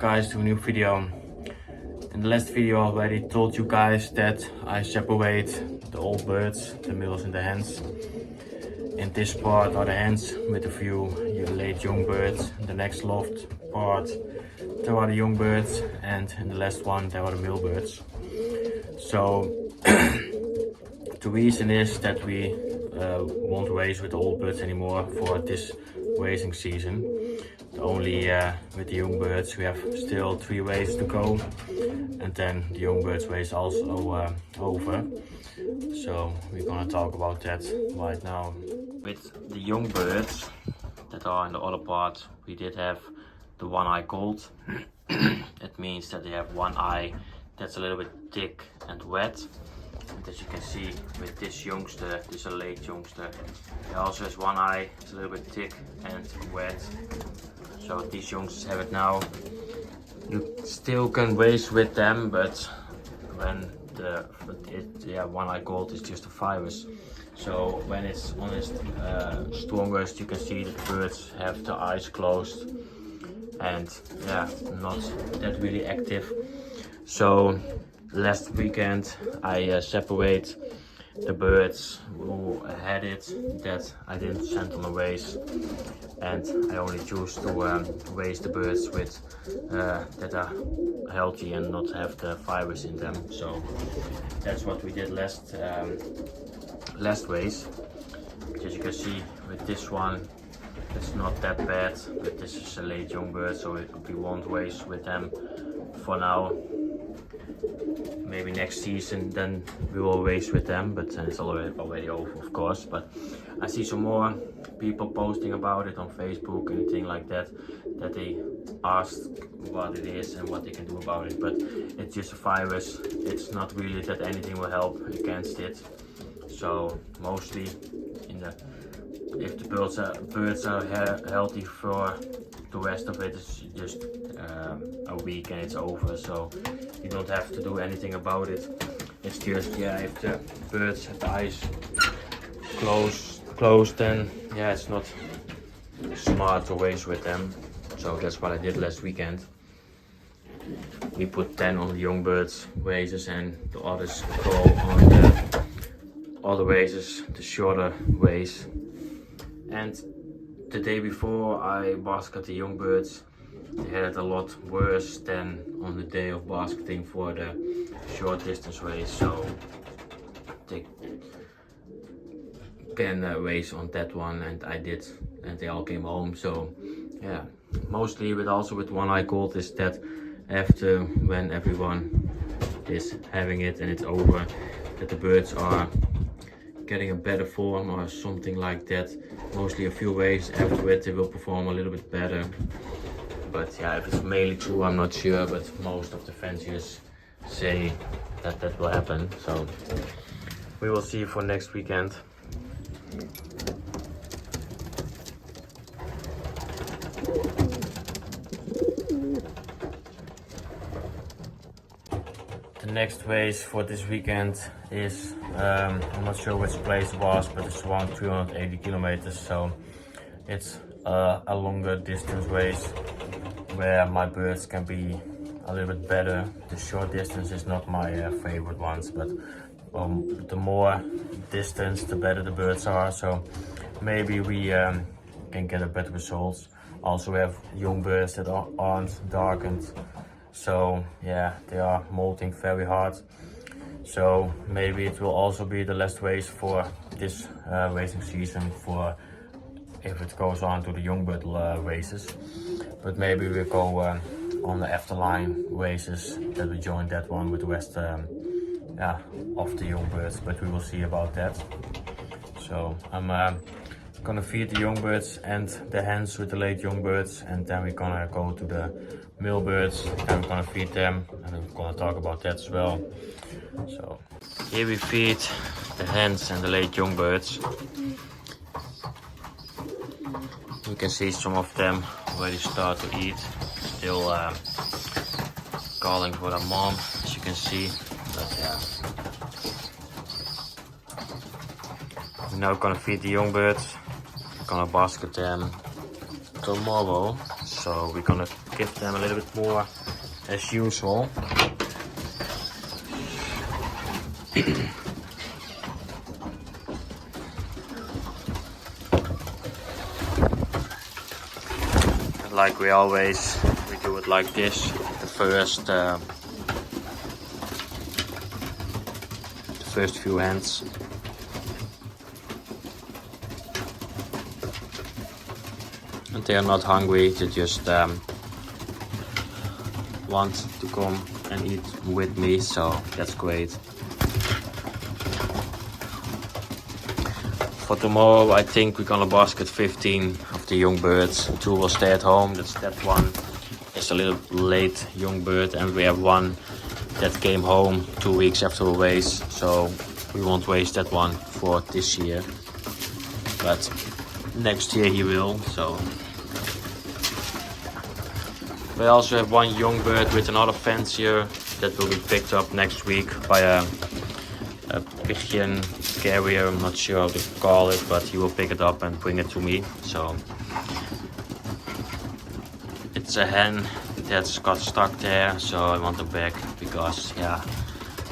guys to a new video. In the last video I already told you guys that I separate the old birds, the males and the hens. In this part are the hens with a few late young birds. In the next loft part there are the young birds, and in the last one there are the male birds. So the reason is that we won't race with the old birds anymore for this racing season. Only with the young birds we have still 3 races to go, and then the young birds race also over. So we're gonna talk about that right now. With the young birds that are in the other part, we did have the one-eye colt. It means that they have one eye that's a little bit thick and wet. And as you can see with this youngster, this is a late youngster, he also has one eye, it's a little bit thick and wet. So these youngsters have it now. You still can race with them, but when the one-eye colt is just a virus. So when it's on its strongest, you can see that the birds have their eyes closed and not that really active. So last weekend I separate the birds who had it that I didn't send on a race, and I only choose to race the birds with that are healthy and not have the virus in them. So that's what we did last race. As you can see with this one, it's not that bad, but this is a late young bird, so we won't race with them for now. Maybe next season then we will race with them, but it's already over, of course. But I see some more people posting about it on Facebook, anything like that, that they ask what it is and what they can do about it. But it's just a virus. It's not really that anything will help against it. So mostly if the birds are healthy for the rest of it, it's just a week and it's over. So you don't have to do anything about it. It's just if the birds have the eyes closed, then it's not smart to race with them. So that's what I did last weekend. We put 10 on the young birds races, and the others go on the other races, the shorter race. And the day before I basket the young birds, they had it a lot worse than on the day of basketing for the short distance race. So they can race on that one, and I did, and they all came home. So mostly also with one-eye colt is that after when everyone is having it and it's over, that the birds are getting a better form or something like that. Mostly a few races after it they will perform a little bit better. But if it's mainly true, I'm not sure, but most of the fanciers say that will happen. So we will see for next weekend. The next race for this weekend is, I'm not sure which place it was, but it's around 380 kilometers. So it's a longer distance race where my birds can be a little bit better. The short distance is not my favorite ones, but the more distance, the better the birds are. So maybe we can get a better results. Also we have young birds that aren't darkened. So they are molting very hard. So maybe it will also be the last race for this racing season for if it goes on to the young bird races. But maybe we'll go on the afterline races, that we join that one with the rest of the young birds, but we will see about that. So I'm gonna feed the young birds and the hens with the late young birds, and then we're gonna go to the male birds and we're gonna feed them, and we're gonna talk about that as well. So here we feed the hens and the late young birds. You can see some of them already start to eat, still calling for their mom, as you can see. But we're now gonna feed the young birds. We're gonna basket them tomorrow, so we're gonna give them a little bit more as usual. Like we do it like this. The first few hens. And they are not hungry, they just want to come and eat with me, so that's great. For tomorrow I think we're gonna basket 15 of the young birds. 2 will stay at home. That one is a little late young bird, and we have one that came home 2 weeks after a race, so we won't waste that one for this year, but next year he will. So we also have one young bird with another fancier that will be picked up next week by a pigeon carrier. I'm not sure how to call it, but he will pick it up and bring it to me. So it's a hen that's got stuck there, so I want them back because yeah,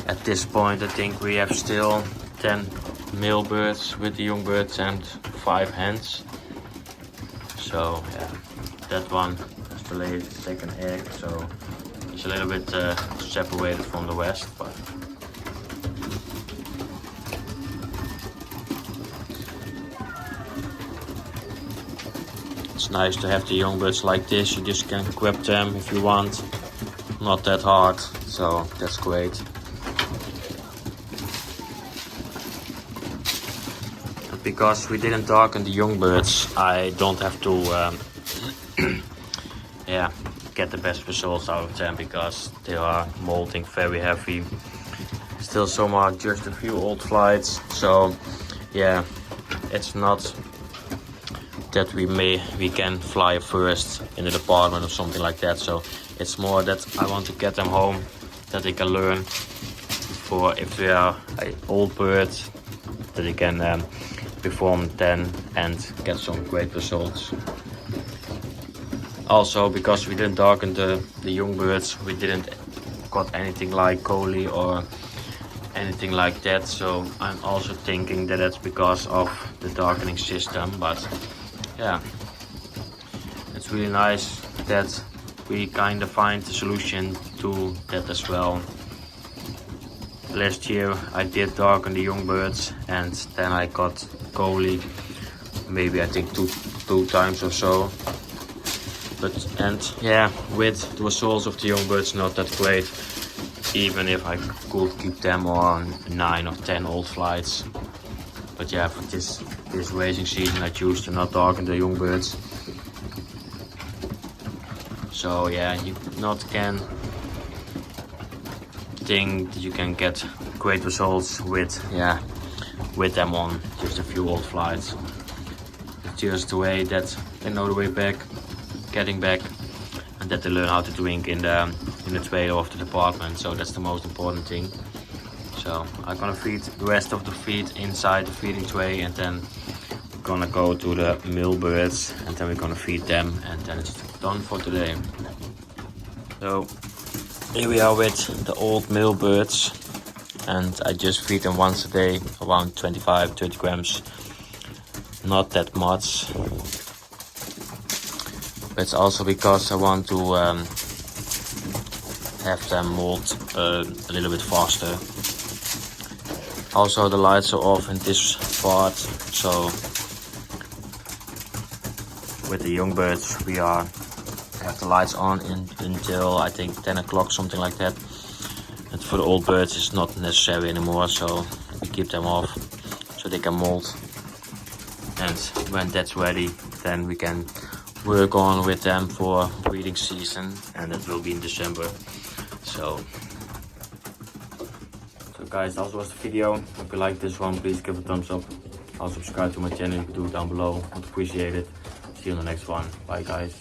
at this point I think we have still 10 male birds with the young birds and 5 hens. So yeah, that one has to lay the second egg, so it's a little bit separated from the rest, but it's nice to have the young birds like this. You just can grab them if you want, not that hard, so that's great. And because we didn't darken the young birds, I don't have to yeah, get the best results out of them because they are molting very heavy. Still some are just a few old flights, so yeah, it's not that we can fly first in the department or something like that. So it's more that I want to get them home, that they can learn for if they are an old bird, that they can perform then and get some great results. Also because we didn't darken the young birds, we didn't got anything like coli or anything like that, so I'm also thinking that that's because of the darkening system. But yeah, it's really nice that we kind of find a solution to that as well. Last year I did darken the young birds and then I got coli, maybe I think two times or so. And yeah, with the results of the young birds not that great, even if I could keep them on 9 or 10 old flights. But yeah, for this racing season I choose to not darken the young birds. So yeah, you not can think that you can get great results with them on just a few old flights. It's just the way that they know the way back, getting back, and that they learn how to drink in the trailer of the department. So that's the most important thing. So I'm gonna feed the rest of the feed inside the feeding tray, and then we're gonna go to the male birds and then we're gonna feed them, and then it's done for today. So here we are with the old male birds, and I just feed them once a day, around 25-30 grams. Not that much. But it's also because I want to have them molt a little bit faster. Also the lights are off in this part, so with the young birds we have the lights on until I think 10 o'clock, something like that. And for the old birds it's not necessary anymore, so we keep them off so they can molt. And when that's ready, then we can work on with them for breeding season, and it will be in December. So guys, that was the video. If you like this one, please give a thumbs up. Also subscribe to my channel if you do it down below. I'd appreciate it. See you on the next one. Bye guys.